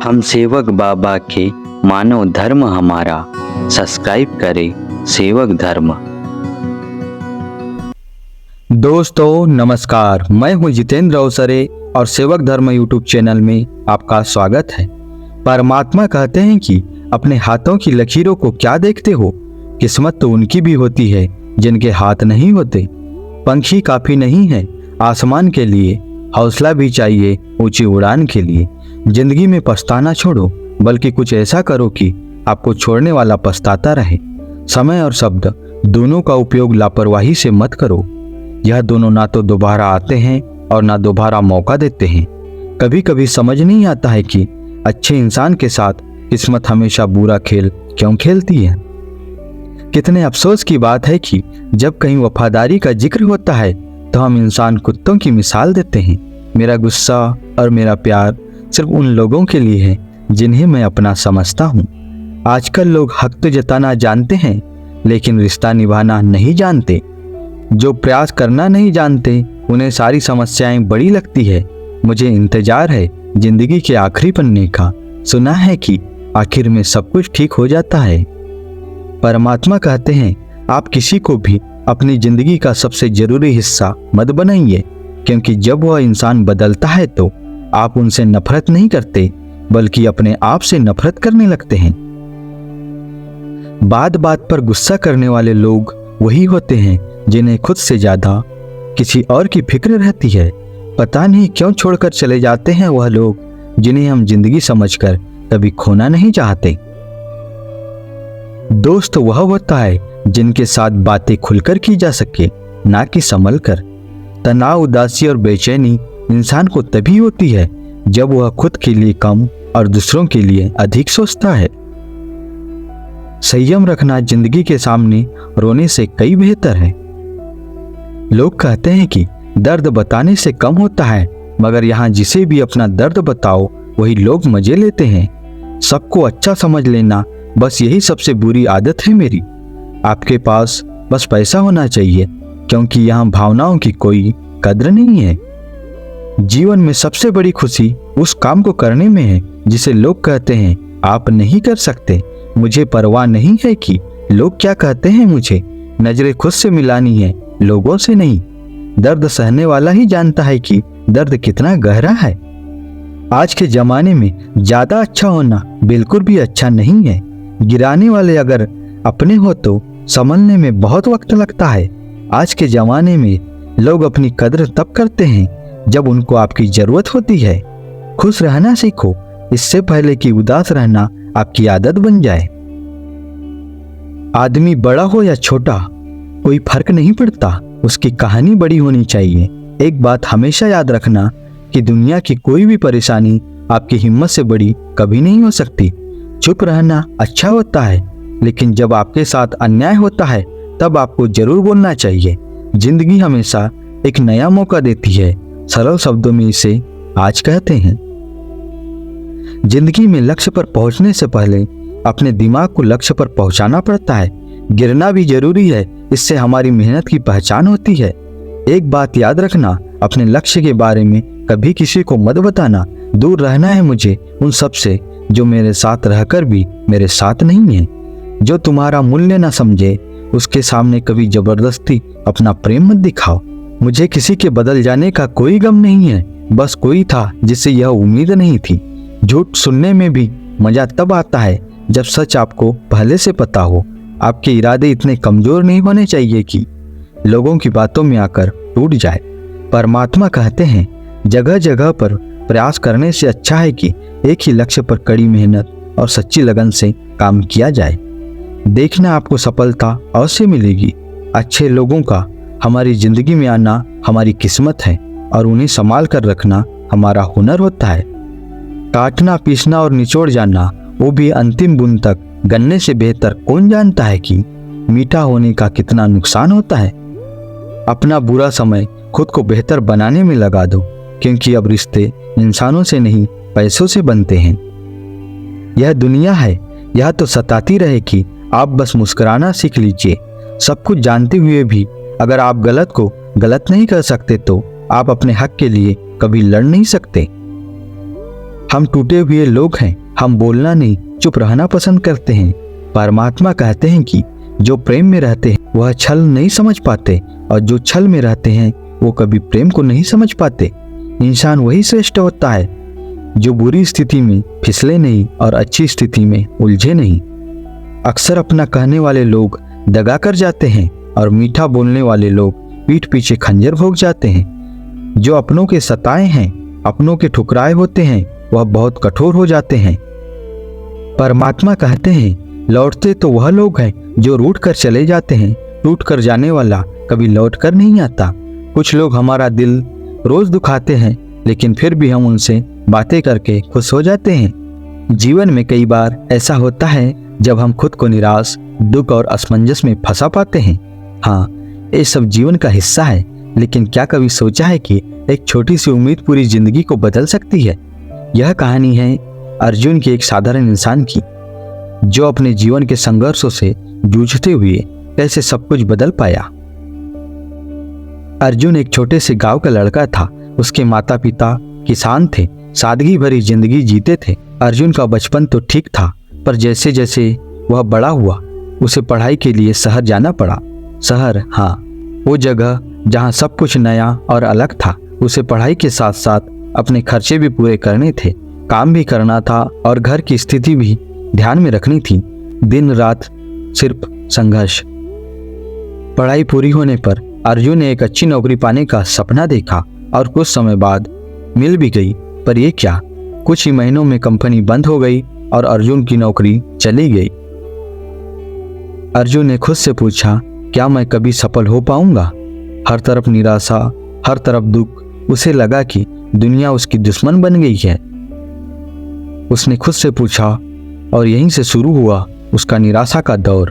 हम सेवक बाबा के मानव धर्म हमारा। सब्सक्राइब करें सेवक धर्म। दोस्तों नमस्कार, मैं हूं जितेंद्र अवसरे और सेवक धर्म यूट्यूब चैनल में आपका स्वागत है। परमात्मा कहते हैं कि अपने हाथों की लकीरों को क्या देखते हो, किस्मत तो उनकी भी होती है जिनके हाथ नहीं होते। पंखी काफी नहीं है आसमान के लिए, हौसला भी चाहिए ऊंची उड़ान के लिए। जिंदगी में पछताना छोड़ो, बल्कि कुछ ऐसा करो कि आपको छोड़ने वाला पछताता रहे। समय और शब्द दोनों का उपयोग लापरवाही से मत करो। यह दोनों ना तो दोबारा आते हैं और ना दोबारा मौका देते हैं। कभी कभी समझ नहीं आता है कि अच्छे इंसान के साथ किस्मत हमेशा बुरा खेल क्यों खेलती है। कितने अफसोस की बात है कि जब कहीं वफादारी का जिक्र होता है तो हम इंसान कुत्तों की मिसाल देते हैं। मेरा गुस्सा और मेरा प्यार सिर्फ उन लोगों के लिए है जिन्हें मैं अपना समझता हूँ। आजकल लोग हक तो जताना जानते हैं लेकिन रिश्ता निभाना नहीं जानते। जो प्रयास करना नहीं जानते उन्हें सारी समस्याएं बड़ी लगती है। मुझे इंतजार है जिंदगी के आखिरी पन्ने का। सुना है कि आखिर में सब कुछ ठीक हो जाता है। परमात्मा कहते हैं आप किसी को भी अपनी जिंदगी का सबसे जरूरी हिस्सा मत बनाइए, क्योंकि जब वह इंसान बदलता है तो आप उनसे नफरत नहीं करते बल्कि अपने आप से नफरत करने लगते हैं। बात बात पर गुस्सा करने वाले लोग वही होते हैं जिन्हें खुद से ज्यादा किसी और की फिक्र रहती है। पता नहीं क्यों छोड़कर चले जाते हैं वह लोग जिन्हें हम जिंदगी समझकर कभी खोना नहीं चाहते। दोस्त वह होता है जिनके साथ बातें खुलकर की जा सके, ना कि संभल कर। तनाव, उदासी और बेचैनी इंसान को तभी होती है जब वह खुद के लिए कम और दूसरों के लिए अधिक सोचता है। संयम रखना जिंदगी के सामने रोने से कई बेहतर है। लोग कहते हैं कि दर्द बताने से कम होता है, मगर यहाँ जिसे भी अपना दर्द बताओ वही लोग मजे लेते हैं। सबको अच्छा समझ लेना बस यही सबसे बुरी आदत है मेरी। आपके पास बस पैसा होना चाहिए, क्योंकि यहाँ भावनाओं की कोई कद्र नहीं है। जीवन में सबसे बड़ी खुशी उस काम को करने में है जिसे लोग कहते हैं आप नहीं कर सकते। मुझे परवाह नहीं है कि लोग क्या कहते हैं, मुझे नजरें खुद से मिलानी है, लोगों से नहीं। दर्द सहने वाला ही जानता है कि दर्द कितना गहरा है। आज के जमाने में ज्यादा अच्छा होना बिल्कुल भी अच्छा नहीं है। गिराने वाले अगर अपने हो तो संभलने में बहुत वक्त लगता है। आज के जमाने में लोग अपनी कद्र तब करते हैं जब उनको आपकी जरूरत होती है। खुश रहना सीखो, इससे पहले कि उदास रहना आपकी आदत बन जाए। आदमी बड़ा हो या छोटा कोई फर्क नहीं पड़ता, उसकी कहानी बड़ी होनी चाहिए। एक बात हमेशा याद रखना कि दुनिया की कोई भी परेशानी आपकी हिम्मत से बड़ी कभी नहीं हो सकती। चुप रहना अच्छा होता है, लेकिन जब आपके साथ अन्याय होता है तब आपको जरूर बोलना चाहिए। जिंदगी हमेशा एक नया मौका देती है, सरल शब्दों में इसे आज कहते हैं। जिंदगी में लक्ष्य पर पहुंचने से पहले अपने दिमाग को लक्ष्य पर पहुंचाना पड़ता है। गिरना भी जरूरी है, इससे हमारी मेहनत की पहचान होती है। एक बात याद रखना, अपने लक्ष्य के बारे में कभी किसी को मत बताना। दूर रहना है मुझे उन सब से जो मेरे साथ रहकर भी मेरे साथ नहीं है। जो तुम्हारा मूल्य ना समझे उसके सामने कभी जबरदस्ती अपना प्रेम मत दिखाओ। मुझे किसी के बदल जाने का कोई गम नहीं है, बस कोई था जिससे यह उम्मीद नहीं थी। झूठ सुनने में भी मजा तब आता है जब सच आपको पहले से पता हो। आपके इरादे इतने कमजोर नहीं होने चाहिए कि लोगों की बातों में आकर टूट जाए। परमात्मा कहते हैं जगह जगह पर प्रयास करने से अच्छा है कि एक ही लक्ष्य पर कड़ी मेहनत और सच्ची लगन से काम किया जाए। देखना आपको सफलता अवश्य मिलेगी। अच्छे लोगों का हमारी जिंदगी में आना हमारी किस्मत है और उन्हें संभाल कर रखना हमारा हुनर होता है। काटना, पीसना और निचोड़ जाना, वो भी अंतिम बूंद तक गन्ने से बेहतर कौन जानता है कि मीठा होने का कितना नुकसान होता है। अपना बुरा समय खुद को बेहतर बनाने में लगा दो, क्योंकि अब रिश्ते इंसानों से नहीं पैसों से बनते हैं। यह दुनिया है, यह तो सताती रहे कि आप बस मुस्कुराना सीख लीजिए। सब कुछ जानते हुए भी अगर आप गलत को गलत नहीं कर सकते तो आप अपने हक के लिए कभी लड़ नहीं सकते। हम टूटे हुए लोग हैं, हम बोलना नहीं चुप रहना पसंद करते हैं। परमात्मा कहते हैं कि जो प्रेम में रहते हैं वह छल नहीं समझ पाते, और जो छल में रहते हैं वो कभी प्रेम को नहीं समझ पाते। इंसान वही श्रेष्ठ होता है जो बुरी स्थिति में फिसले नहीं और अच्छी स्थिति में उलझे नहीं। अक्सर अपना कहने वाले लोग दगा कर जाते हैं और मीठा बोलने वाले लोग पीठ पीछे खंजर भोंक जाते हैं। जो अपनों के सताए हैं, अपनों के ठुकराए होते हैं, वह बहुत कठोर हो जाते हैं। परमात्मा कहते हैं लौटते तो वह लोग हैं जो रूठ कर चले जाते हैं, टूट कर जाने वाला कभी लौट कर नहीं आता। कुछ लोग हमारा दिल रोज दुखाते हैं, लेकिन फिर भी हम उनसे बातें करके खुश हो जाते हैं। जीवन में कई बार ऐसा होता है जब हम खुद को निराश, दुख और असमंजस में फंसा पाते हैं। हाँ, ये सब जीवन का हिस्सा है, लेकिन क्या कभी सोचा है कि एक छोटी सी उम्मीद पूरी जिंदगी को बदल सकती है। यह कहानी है अर्जुन की, एक साधारण इंसान की, जो अपने जीवन के संघर्षों से जूझते हुए कैसे सब कुछ बदल पाया। अर्जुन एक छोटे से गांव का लड़का था। उसके माता पिता किसान थे, सादगी भरी जिंदगी जीते थे। अर्जुन का बचपन तो ठीक था, पर जैसे जैसे वह बड़ा हुआ उसे पढ़ाई के लिए शहर जाना पड़ा। शहर, हाँ, वो जगह जहाँ सब कुछ नया और अलग था। उसे पढ़ाई के साथ साथ अपने खर्चे भी पूरे करने थे, काम भी करना था और घर की स्थिति भी ध्यान में रखनी थी। दिन रात सिर्फ संघर्ष। पढ़ाई पूरी होने पर अर्जुन ने एक अच्छी नौकरी पाने का सपना देखा और कुछ समय बाद मिल भी गई। पर यह क्या, कुछ ही महीनों में कंपनी बंद हो गई और अर्जुन की नौकरी चली गई। अर्जुन ने खुद से पूछा, क्या मैं कभी सफल हो पाऊंगा? हर तरफ निराशा, हर तरफ दुख। उसे लगा कि दुनिया उसकी दुश्मन बन गई है। उसने खुद से पूछा और यहीं से शुरू हुआ उसका निराशा का दौर।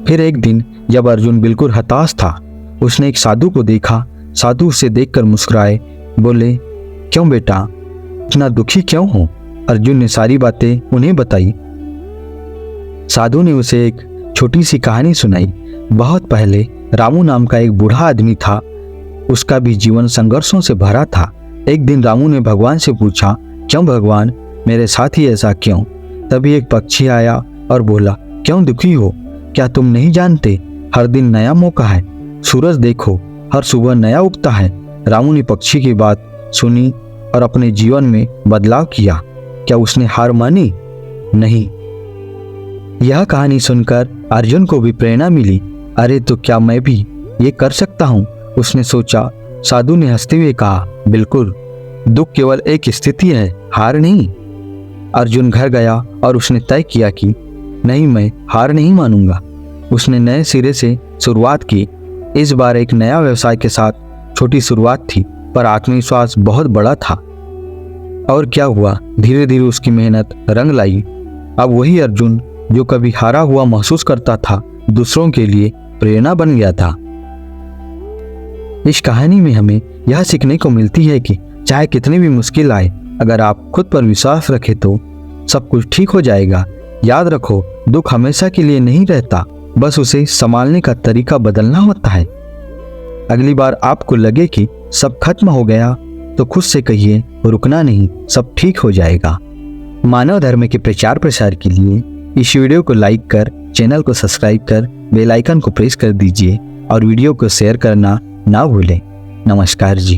फिर एक दिन जब अर्जुन बिल्कुल हताश था, उसने एक साधु को देखा। साधु उसे देखकर मुस्कुराए, बोले, क्यों बेटा, इतना दुखी क्यों हो? अर्जुन ने सारी बातें उन्हें बताई। साधु ने उसे एक छोटी सी कहानी सुनाई। बहुत पहले रामू नाम का एक बूढ़ा आदमी था। उसका भी जीवन संघर्षों से भरा था। एक दिन रामू ने भगवान से पूछा, क्यों भगवान, मेरे साथ ही ऐसा क्यों? तभी एक पक्षी आया और बोला, क्यों दुखी हो? क्या तुम नहीं जानते, हर दिन नया मौका है। सूरज देखो, हर सुबह नया उगता है। रामू ने पक्षी की बात सुनी और अपने जीवन में बदलाव किया। क्या उसने हार मानी? नहीं। यह कहानी सुनकर अर्जुन को भी प्रेरणा मिली। अरे, तो क्या मैं भी ये कर सकता हूँ? उसने सोचा। साधु ने हंसते हुए कहा, बिल्कुल, दुख केवल एक स्थिति है, हार नहीं। अर्जुन घर गया और उसने तय किया कि नहीं, मैं हार नहीं मानूंगा। उसने नए सिरे से शुरुआत की। इस बार एक नया व्यवसाय के साथ। छोटी शुरुआत थी, पर आत्मविश्वास बहुत बड़ा था। और क्या हुआ, धीरे धीरे उसकी मेहनत रंग लाई। अब वही अर्जुन जो कभी हारा हुआ महसूस करता था, दूसरों के लिए प्रेरणा बन गया था। इस कहानी में हमें यह सीखने को मिलती है कि चाहे कितनी भी मुश्किल आए, अगर आप खुद पर विश्वास रखें तो सब कुछ ठीक हो जाएगा। याद रखो, दुख हमेशा के लिए नहीं रहता, बस उसे संभालने का तरीका बदलना होता है। अगली बार आपको लगे कि सब खत्म हो गया तो खुद से कहिए, रुकना नहीं, सब ठीक हो जाएगा। मानव धर्म के प्रचार प्रसार के लिए इस वीडियो को लाइक कर, चैनल को सब्सक्राइब कर, बेल आइकन को प्रेस कर दीजिए और वीडियो को शेयर करना ना भूलें। नमस्कार जी।